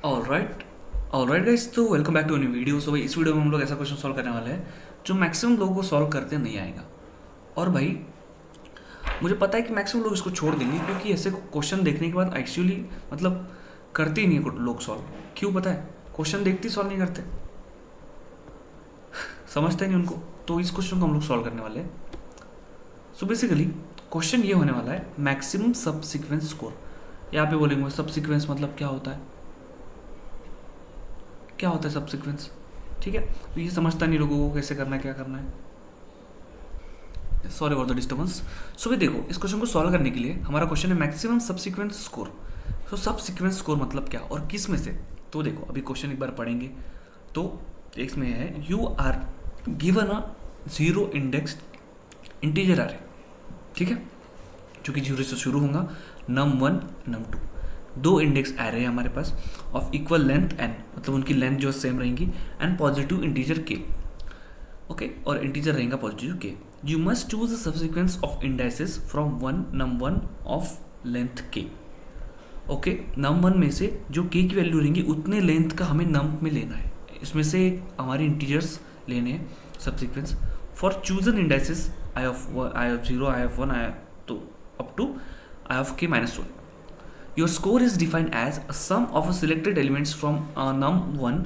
Alright alright guys, तो welcome back to new video. So भाई इस वीडियो में हम लोग ऐसा क्वेश्चन सॉल्व करने वाले हैं जो मैक्सिमम लोगों को सॉल्व करते नहीं आएगा। और भाई मुझे पता है कि मैक्सिमम लोग इसको छोड़ देंगे क्योंकि ऐसे क्वेश्चन देखने के बाद एक्चुअली मतलब करते ही नहीं लोग सॉल्व। क्यों पता है? क्वेश्चन देखते ही सॉल्व नहीं करते, समझते नहीं उनको। तो इस क्वेश्चन को हम लोग सॉल्व करने वाले हैं। सो बेसिकली क्वेश्चन ये होने वाला है मैक्सिमम सब सीक्वेंस स्कोर। यहाँ पे बोलेंगे सब सीक्वेंस मतलब क्या होता है, क्या होता है सब सीक्वेंस। ठीक है, तो ये समझता नहीं लोगों को कैसे करना है, क्या करना है। Sorry for the disturbance. So भी देखो, इस क्वेश्चन को सॉल्व करने के लिए हमारा क्वेश्चन है मैक्सिमम सब सीक्वेंस स्कोर। सो सब सीक्वेंस स्कोर मतलब क्या और किस में से। तो देखो अभी क्वेश्चन एक बार पढ़ेंगे तो इसमें है you are given a zero index integer array, ठीक है, जो कि जीरो से शुरू होगा। num1 num2 दो इंडेक्स एरे है हमारे पास ऑफ इक्वल लेंथ n, मतलब उनकी लेंथ जो सेम रहेंगी, and positive integer k। Okay, और इंटीजर रहेगा positive k। You must choose the subsequence of indices from one num1 of length k। Okay, num1 में से जो k की वैल्यू रहेंगी उतने लेंथ का हमें num में लेना है। इसमें से हमारे इंटीजर्स लेने हैं subsequence for chosen indices I of 0, I of 1, I two up to I of k minus 1। Your score is defined as a sum of selected elements from num1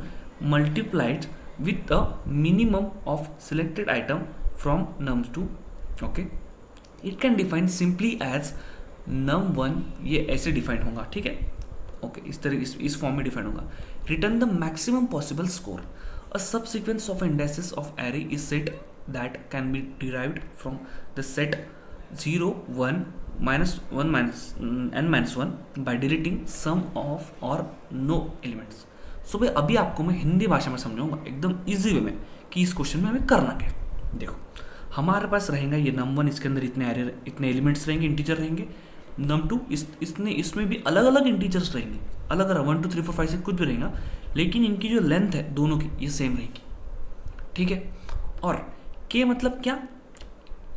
multiplied with the minimum of selected item from num2। Okay, it can define simply as num1, ये ऐसे define होगा, ठीक है। Okay, इस तरह इस form में define होगा। Return the maximum possible score. A subsequence of indexes of array is set that can be derived from the set 0, 1, -1 n -1 by deleting some of और नो एलिमेंट्स। सो भाई अभी आपको मैं हिंदी भाषा में समझाऊंगा एकदम इजी वे में कि इस क्वेश्चन में हमें करना क्या। देखो हमारे पास रहेगा ये num1, इसके अंदर इतने एलिमेंट्स रहेंगे, इंटीजर रहेंगे। num2 इसमें भी अलग अलग इंटीजर्स रहेंगे, अलग अलग 1 2 3 4 5 6 कुछ भी रहेगा, लेकिन इनकी जो लेंथ है दोनों की ये सेम रहेगी, ठीक है। और k मतलब क्या,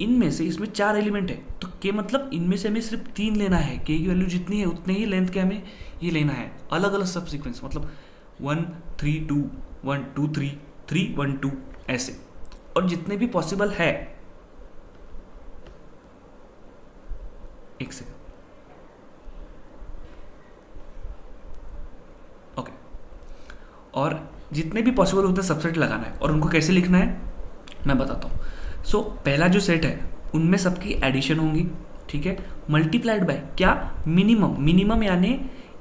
इनमें से इसमें 4 एलिमेंट है तो k मतलब इनमें से हमें सिर्फ 3 लेना है। k की वैल्यू जितनी है उतने ही लेंथ के हमें ये लेना है। अलग अलग सब सीक्वेंस मतलब 1 3 2 1 2 3 3 1 2 ऐसे, और जितने भी पॉसिबल है। एक सेकंड, ओके, और जितने भी पॉसिबल होते हैं सबसेट लगाना है। और उनको कैसे लिखना है मैं बताता हूँ। सो पहला जो सेट है उनमें सबकी एडिशन होंगी, ठीक है, मल्टीप्लाइड बाय क्या, मिनिमम यानी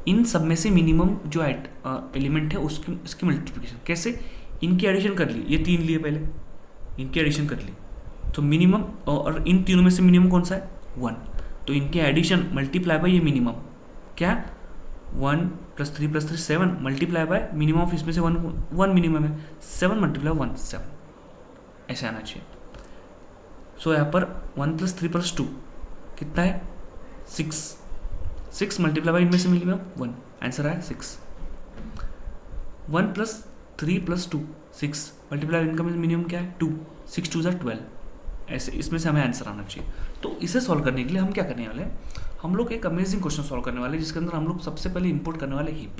इन सब में से मिनिमम जो एलिमेंट है उसकी मल्टीप्लिकेशन। कैसे, इनकी एडिशन कर ली, ये 3 लिए पहले, इनकी एडिशन कर ली तो मिनिमम, और इन तीनों में से मिनिमम कौन सा है 1, तो इनकी एडिशन मल्टीप्लाई बाय ये मिनिमम क्या 1 + 3 + 3 7 मल्टीप्लाई बाय मिनिमम ऑफ इसमें से 1 मिनिमम है, 7 × 1 7 ऐसे आना चाहिए। सो यहाँ पर 1 + 3 + 2 कितना है 6 मल्टीप्लाई बाई इनमें से मिनिमम 1, आंसर आया 6। 1 + 3 + 2 6 मल्टीप्लाई इनका मिनिमम क्या है 2, 6 2 = 12 ऐसे, इसमें से हमें आंसर आना चाहिए। तो इसे सॉल्व करने के लिए हम क्या करने वाले हैं, हम लोग एक अमेजिंग क्वेश्चन सॉल्व करने वाले हैं जिसके अंदर हम लोग सबसे पहले इंपोर्ट करने वाले हीप।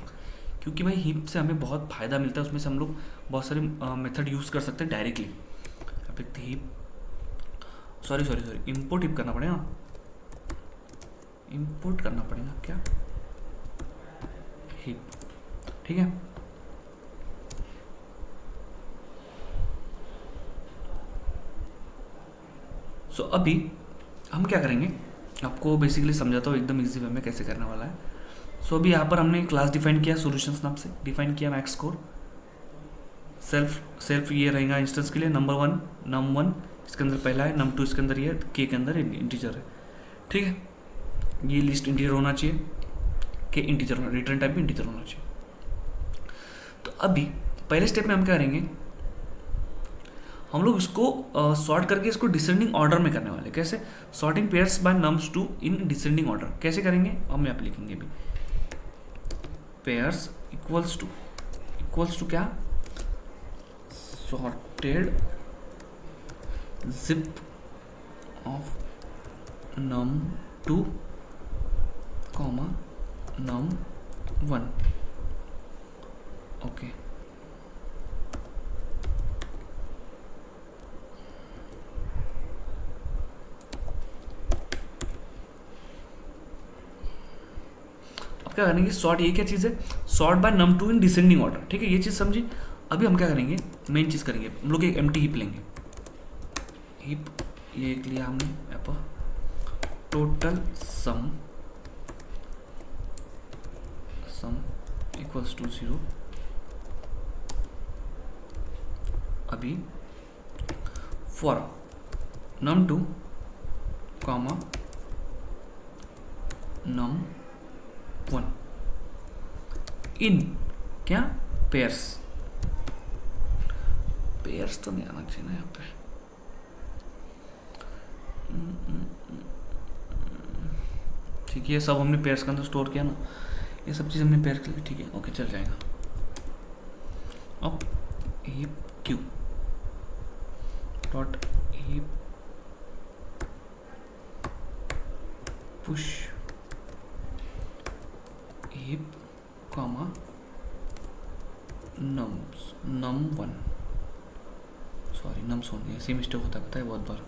क्योंकि भाई हीप से हमें बहुत फ़ायदा मिलता है, उसमें से हम लोग बहुत सारे मेथड यूज़ कर सकते हैं डायरेक्टली। अब एक हीप, सॉरी इंपोर्ट हीप करना पड़ेगा, इंपोर्ट करना पड़ेगा क्या हीप, ठीक है। सो अभी हम क्या करेंगे, आपको बेसिकली समझाता हूँ एकदम इजी वे में कैसे करने वाला है। सो अभी यहाँ पर हमने क्लास डिफाइन किया, सॉल्यूशंस नाम से डिफाइन किया मैक्स स्कोर। सेल्फ ये रहेगा इंस्टेंस के लिए num1 num1 इसके अंदर पहला है, num2 इसके अंदर ये k के अंदर इंटीजर है, ठीक है। ये लिस्ट इंटीजर होना चाहिए, k इंटीजर होना, रिटर्न टाइप भी इंटीजर होना चाहिए। तो अभी पहले स्टेप में हम क्या करेंगे, हम लोग इसको सॉर्ट करके इसको डिसेंडिंग ऑर्डर में करने वाले। कैसे, sorting pairs by nums2 in descending order. कैसे करेंगे हम यहाँ पे लिखेंगे अभी, पेयर्स इक्वल्स टू क्या, sorted zip of num2, num1 okay अब क्या करेंगे, सॉर्ट, ये क्या चीज़ है, sort by num two in descending order, ठीक है, ये चीज़ समझी। अभी हम क्या करेंगे, मेन चीज़ करेंगे, हम लोग एक एम्प्टी हीप लेंगे, हीप ये एक लिया हमने एपर टोटल सम इक्वल्स टू 0। अभी for num 2 comma num 1 in क्या पेयर्स तो नहीं आना चाहिए ना यहाँ पे, ठीक है, सब हमने पेयर्स के अंदर स्टोर किया ना, ये सब चीज़ हमने पेयर कर ली, ठीक है, ओके चल जाएगा। अब heap Q dot heap push heap comma num 1, sorry nums 1, ऐसे मिस्टेक होता है पता है बहुत बार,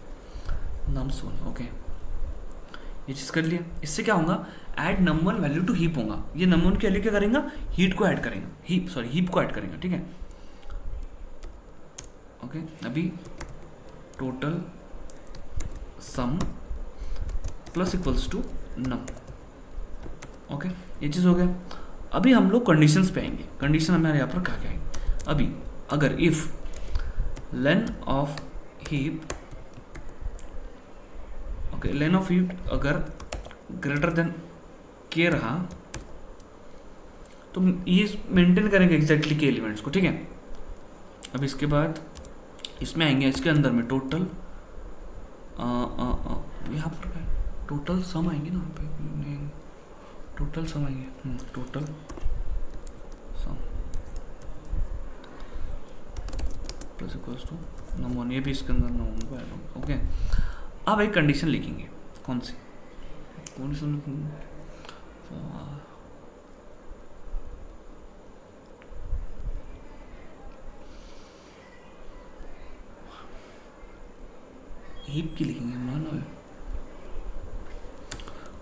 nums 1, ओके ये चीज़ कर लिया। इससे क्या होगा, add num 1 value to heap होगा, ये num 1 की वैल्यू क्या करेगा, हीप को ऐड करेगा, हीप को ऐड करेगा, ठीक है, ओके। अभी total sum plus equals to num, okay ये चीज़ हो गया। अभी हम लोग कंडीशंस पे आएंगे, कंडीशन हमारे यहाँ पर क्या आएंगे, अभी अगर if lane of heap, okay lane of heap अगर ग्रेटर देन के रहा तो ये मेंटेन करेंगे एग्जैक्टली के एलिमेंट्स को, ठीक है। अब इसके बाद इसमें आएंगे, इसके अंदर में टोटल यहाँ पर क्या टोटल सम आएंगे ना, टोटल सम आएंगे, total sum plus equals to num 1, ये भी इसके अंदर num 1 को ऐड होगा, ओके। अब एक कंडीशन लिखेंगे, कौन सी हीप की लिखेंगे ना,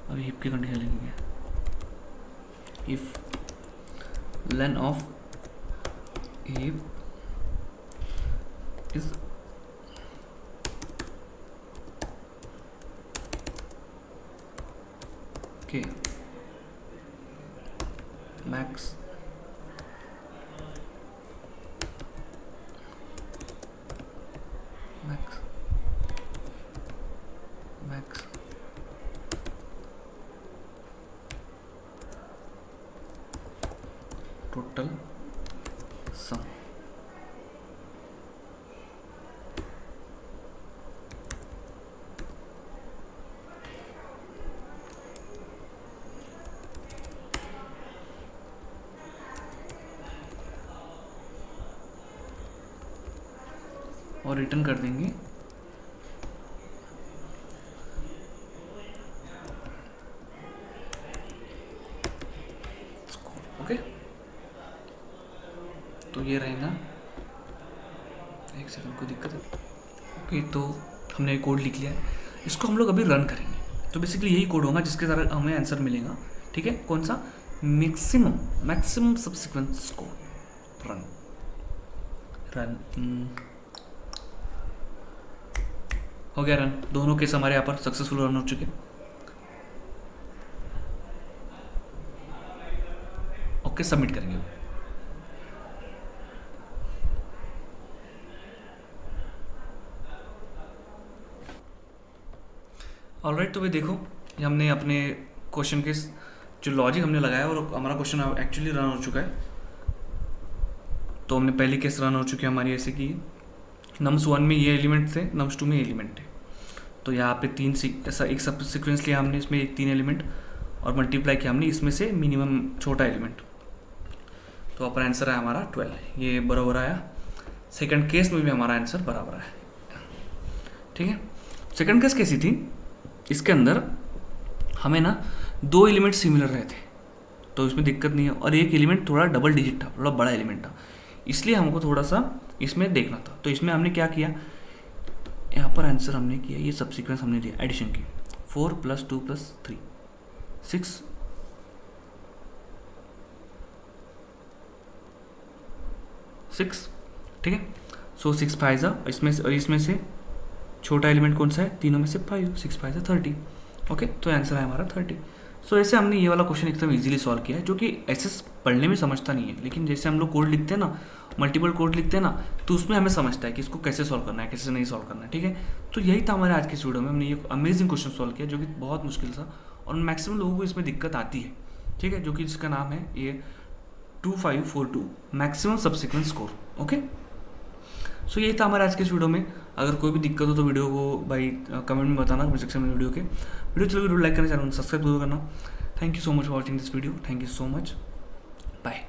अब हीप की कंडीशन लिखेंगे, if lane of heap is के मैक्स टोटल सम, और रिटर्न कर देंगे ओके। तो ये रहेगा, एक सेकंड कोई दिक्कत है, ओके। तो हमने कोड लिख लिया है, इसको हम लोग अभी रन करेंगे। तो बेसिकली यही कोड होगा जिसके द्वारा हमें आंसर मिलेगा, ठीक है। कौन सा, मैक्सिमम सब्सिक्वेंस स्कोर, रन हो गया रन। दोनों केस हमारे यहाँ पर सक्सेसफुल रन हो चुके, ओके सबमिट करेंगे। ऑलराइट, तो भाई देखो ये हमने अपने क्वेश्चन के जो लॉजिक हमने लगाया और हमारा क्वेश्चन एक्चुअली रन हो चुका है। तो हमने पहली केस रन हो चुकी है हमारी, ऐसे कि nums 1 में ये एलिमेंट थे, nums 2 में ये एलिमेंट थे। तो यहाँ पे ऐसा एक सब सीक्वेंस लिया हमने, इसमें एक 3 एलिमेंट और मल्टीप्लाई किया हमने इसमें से मिनिमम छोटा एलिमेंट। तो अपना आंसर है हमारा 12, ये बराबर आया। सेकंड केस में भी हमारा आंसर बराबर आया, ठीक है। सेकंड केस कैसी थी, इसके अंदर हमें ना 2 एलिमेंट सिमिलर रहे थे, तो इसमें दिक्कत नहीं है। और एक एलिमेंट थोड़ा डबल डिजिट था, थोड़ा बड़ा एलिमेंट था, इसलिए हमको थोड़ा सा इसमें देखना था। तो इसमें हमने क्या किया, यहाँ पर आंसर हमने किया, ये सब्सिक्वेंस हमने दिया, एडिशन की 4 + 2 + 3 6 6, ठीक है। सो 6 5 इसमें से छोटा एलिमेंट कौन सा है, तीनों में से 5, 6 5 30। ओके, तो आंसर है हमारा 30। सो ऐसे हमने ये वाला क्वेश्चन एकदम इजीली सॉल्व किया है, जो कि ऐसे पढ़ने में समझता नहीं है, लेकिन जैसे हम लोग कोड लिखते हैं ना, मल्टीपल कोड लिखते हैं ना, तो उसमें हमें समझता है कि इसको कैसे सॉल्व करना है, कैसे नहीं सॉल्व करना है, ठीक है। तो यही था हमारे आज की इस वीडियो में, हमने ये अमेजिंग क्वेश्चन सॉल्व किया जो कि बहुत मुश्किल था, और मैक्सिमम लोगों को इसमें दिक्कत आती है, ठीक है, जो कि इसका नाम है ये 2542 मैक्सिमम सब्सिक्वेंस स्कोर। ओके, सो यही था हमारे आज के इस वीडियो में। अगर कोई भी दिक्कत हो तो वीडियो को भाई कमेंट में बताना, कमेंट सेक्शन में वीडियो चलो वीडियो लाइक करना, चैनल सब्सक्राइब जरूर करना। Thank you so much for watching this video, thank you so much, bye.